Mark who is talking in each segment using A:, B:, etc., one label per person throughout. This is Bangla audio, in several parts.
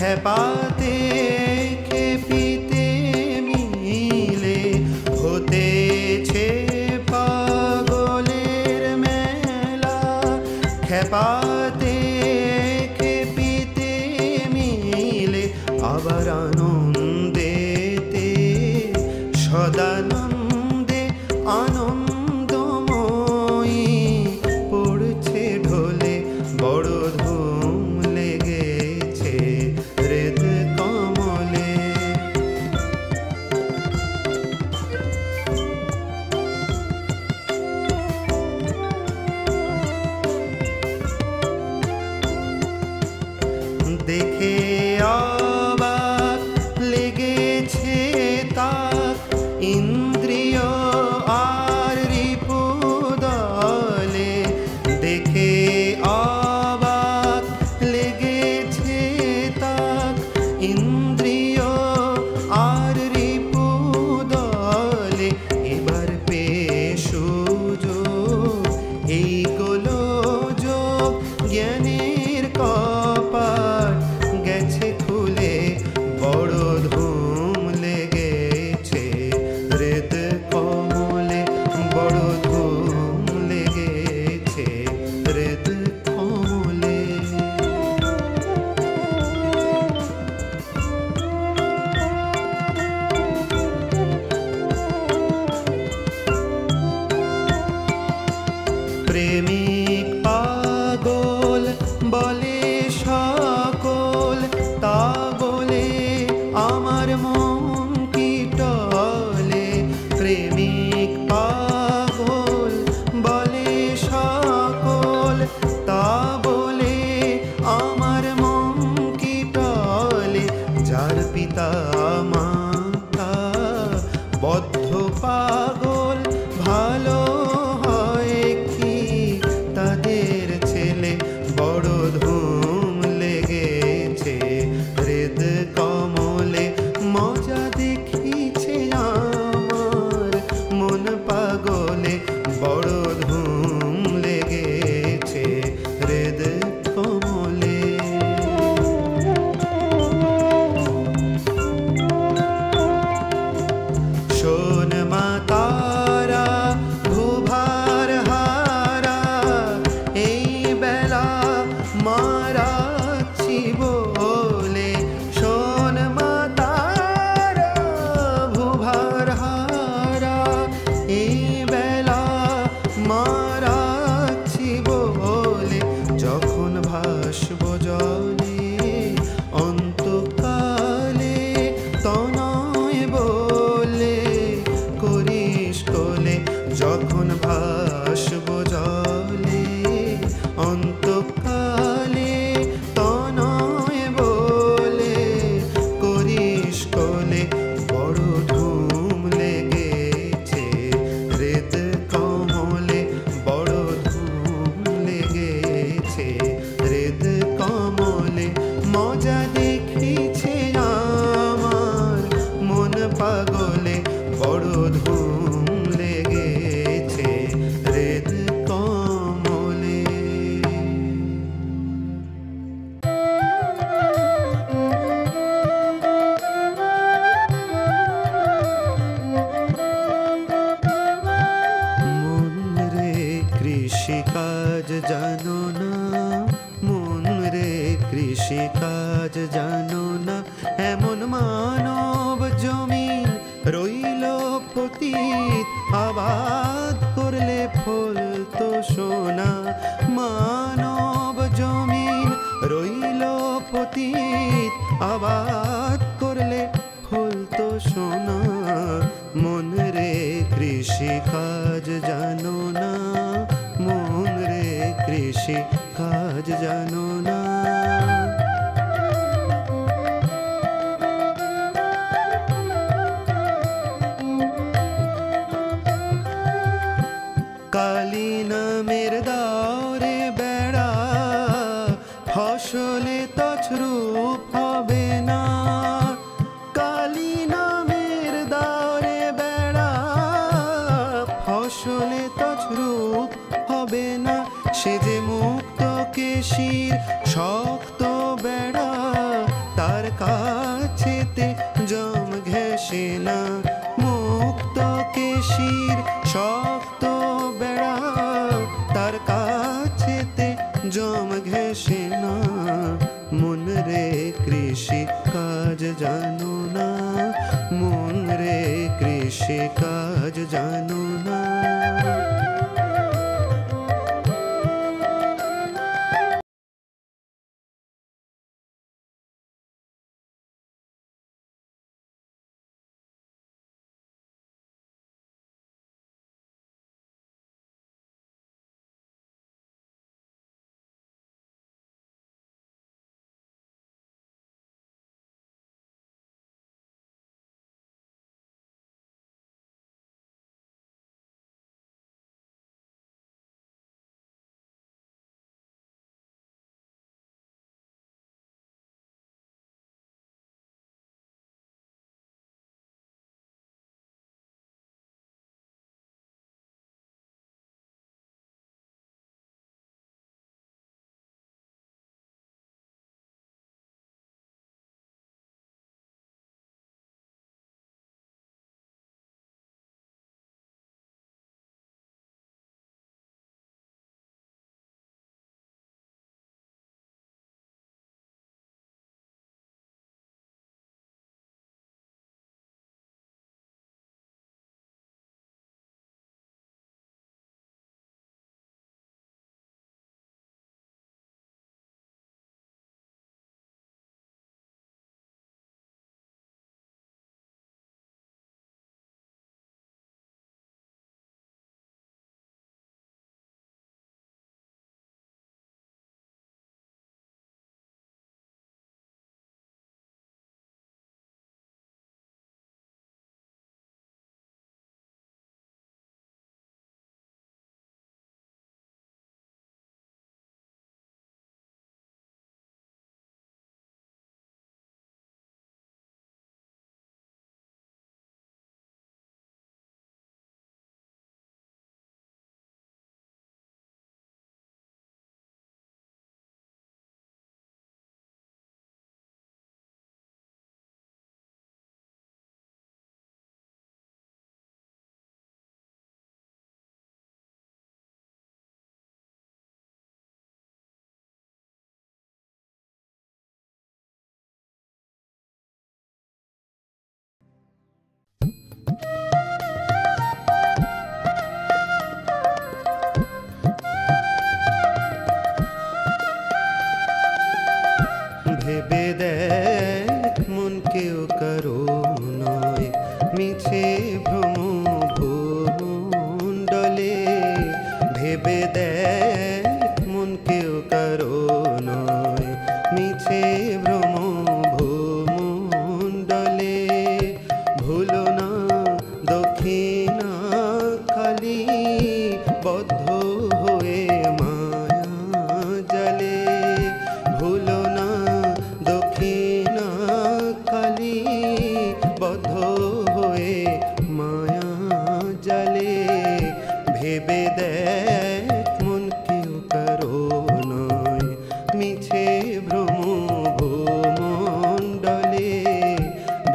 A: খেপাতে খেপিতে মিলে হতেছে পাগলের মেলা। খেপাতে খেপিতে মিলে আবার আনন্দেতে সদানন্দে আনন্দময়ী পড়ছে ঢোলে বড় ধুম লেগেছে হৃদ কমলে। দেখে অবাক লেগেছে তাক ইন্দ্রিয় আর রিপুদলে। দেখে অবাক লেগেছে তাক ইন্দ্রিয় আর রিপুদলে। এবার পেয়ে সুযোগ এই গোলযোগ জ্ঞানের কপাট গেছে খুলে বড় ধুম লেগেছে হৃদ কমলে। বড় ধুম লেগেছে হৃদ কমলে। প্রেমিক পাগল বলে সকল তা বলে আমার মন কি টলে। প্রেমিক পাগল বলে সকল তা বলে আমার মন কি টলে। যার পিতা মাতা বদ্ধ পাগল ভালো হয় কি তাদের ছেলে। বড় ধুম লেগেছে হৃদ কমলে। মজা দেখিছে আমার মন পাগলে। বড় ধুম লেগেছে হৃদ কমলে। শোন মা তারা ভুভার হারা এই বেলা মারাচ্ছি বলে। শোন মা তারা ভুভার হারা এই বেলা মারাচ্ছি বলে। যখন ভাসব জলে অন্তকালে তনয় বলে করিস কোলে। যখন ভাসব জলে অন্তকালে তনয় বলে করিস কোলে। বড় ধুম লেগেছে হৃদ কমলে। বড় ধুম লেগেছে হৃদ কমলে। মজা দেখিছে আমার মন পাগলে। বড় ধুম লেগেছে হৃদ কমলে। মন রে কৃষিকাজ জানো না, মন রে কৃষিকাজ জানো না। এমন মানব জমিন রইল পতিত আবাদ করলে ফল তো সোনা। মানব জমিন রইল পতিত আবাদ করলে ফল তো সোনা। মন রে কৃষিকাজ জানো না, মন রে কৃষিকাজ জানো না। কালী নামের দাওরে বেড়া ফসলে তছরূপ হবে না। কালী নামের দাওরে বেড়া ফসলে তছরূপ হবে না। সে যে মুক্ত কেশির শক্ত বেড়া তার কৃষির শক্ত বেড়া, তার কাছেতে জম ঘেঁষে না। মন রে কৃষি কাজ জানো না, মন রে কৃষি কাজ জানো না। ভেবে দেখ মন কেউ কারো নয়, মিছে ভ্রম ভূমণ্ডলে। ভেবে দেখ মন কেউ কারো নয়, মিছে ভ্রম ভূমণ্ডলে। ভুলো না দক্ষিণা খালি, বদ্ধ হয়ে মায়া জালে। ভুলো না দক্ষিণা কালী, বদ্ধ হয়ে মায়া জালে। ভেবে দেখ মন কেউ কারো নয়, মিছে ভ্রম ভূমণ্ডলে।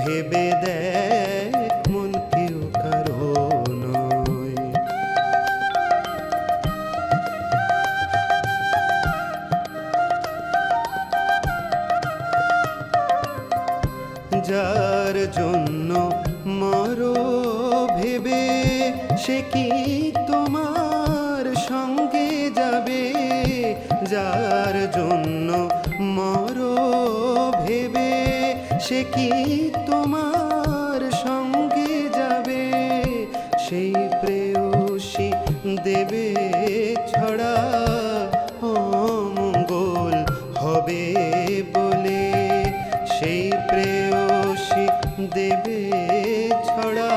A: ভেবে দেখ মন কেউ কারো নয়। যার জন্য মরো ভেবে, সে কি তোমার সঙ্গে যাবে? যার জন্য মরো ভেবে, সে কি তোমার সঙ্গে যাবে? সেই প্রেয়সী দেবে ছড়া, অমঙ্গল হবে বলে। সেই প্রেয়সী দেবে ছড়া,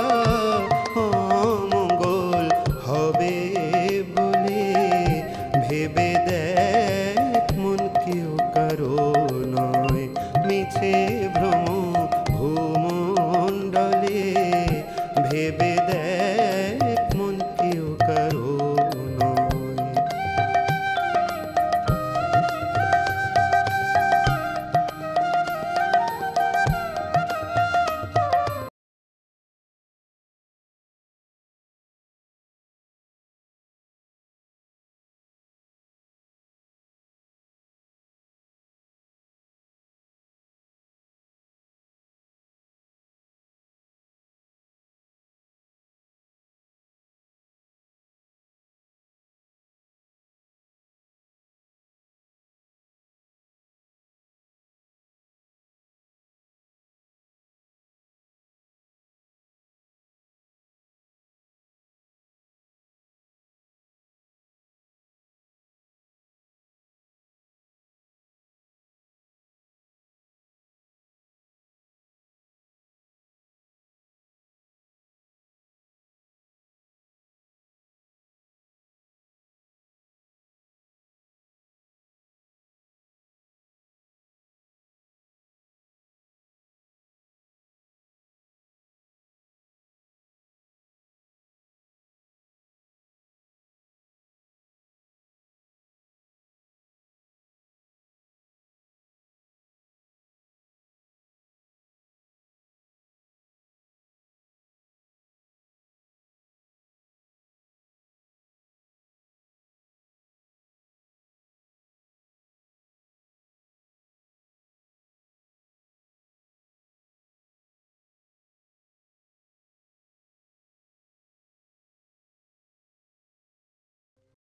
A: অমঙ্গল হবে বলে। ভেবে দেখ মন কেউ কারো নয়, মিছে ভ্রম